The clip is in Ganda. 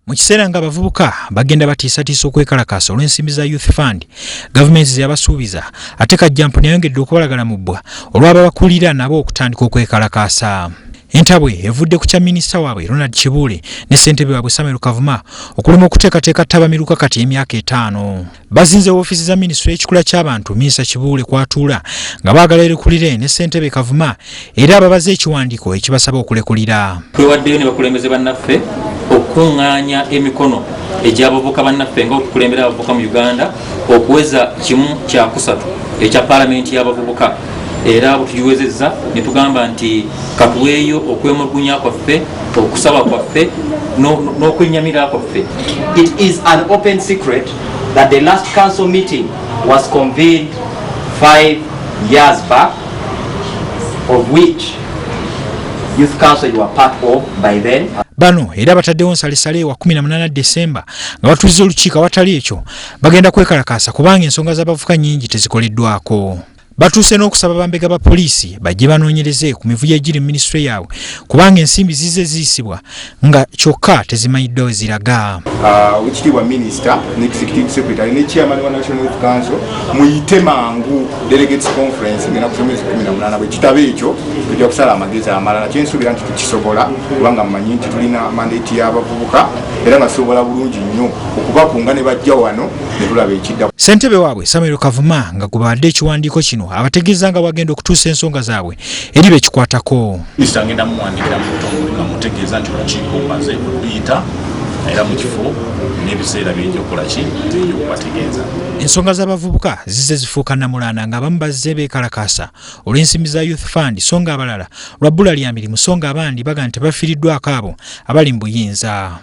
Mu kiseera nga abavubuka bagenda batiisatiisa okwekalakaasa olw'ensimbi za Youth Fund, gavumenti ze yabasuubiza ate Kajjamponi yayongedde okubalagala mu bbwa olw'ababakulira nabo okutandika okwekalakaasa. Entabwe evudde ku kya minisita waabwe Ronald Kibuule ne ssentebe waabwe Samuel Kavuma okulema okuteekateeka ttabamiruka kati emyaka 5. Bazinze woofiisi za minisitule y'ekikula ky'abantu minisita Kibuule kwatuula nga baagala erekulire ne ssentebe Kavuma era ababaze ekiwandiiko ekibasaba okulekulira. Twewaddeyo ne bakulembeze bannaffe okuŋŋaanya emikono egy'abavubuka bannaffe nga okukulembera abavubuka mu Uganda okuweza kimu kya kusatu ekya paalamenti y'abavubuka. Era butujiwezezza ne tugamba nti katuweeyo okwemulugunya kwaffe okusaba kwaffe n'okwenyamira kwaffe. It is an open secret that the last council meeting was convened 5 years back, of which Youth Council you were part of by then. Bano era bataddewo nsalesale wa 18 Desemba nga batuliza olukiiko awatali ekyo bagenda kwekalakaasa kubanga ensonga z'abavubuka nnyingi tezikoleddwako. Batuuse n'okusaba bambega ba poliisi bajje banoonyereze ku mivuyo egiri mu minisitule yaabwe kubanga ensimbi zize ziyisibwa nga kyokka tezimanyiddwa we ziraga. Ekitiibwa minisita ne executive secretary ne chairman wa National Youth Council muyite mangu delegates conference ngena kusomesa 18 bwe kitabo ekyo tujja kusala amagezi amalala kyensuubira nti tukisobola kubanga mmanyi nti tulina mandate y'abavubuka era basobola bulungi nnyo okubakunga ne bajja wano ne tulaba ekidda. Ssentebe waabwe Samuel Kavuma nga gubadde ekiwandiiko kino abategeeza nga bagenda okutuusa ensonga zaabwe eri bekikwatako. Minisita ngenda muwandikira mu butongole nga mutegeeza nti olukiiko mbaze oluyita era mu kifo n'ebiseera by'ejja okukola ki tujja okubategeeza. Ensonga z'abavubuka zize zifuuka namulanda nga abamu bazze beekalakaasa olw'ensimbi za Youth Fund so nga abalala lwa bbula lya mirimu so nga abandi baga nti bafiiriddwako abo abali mu buyinza.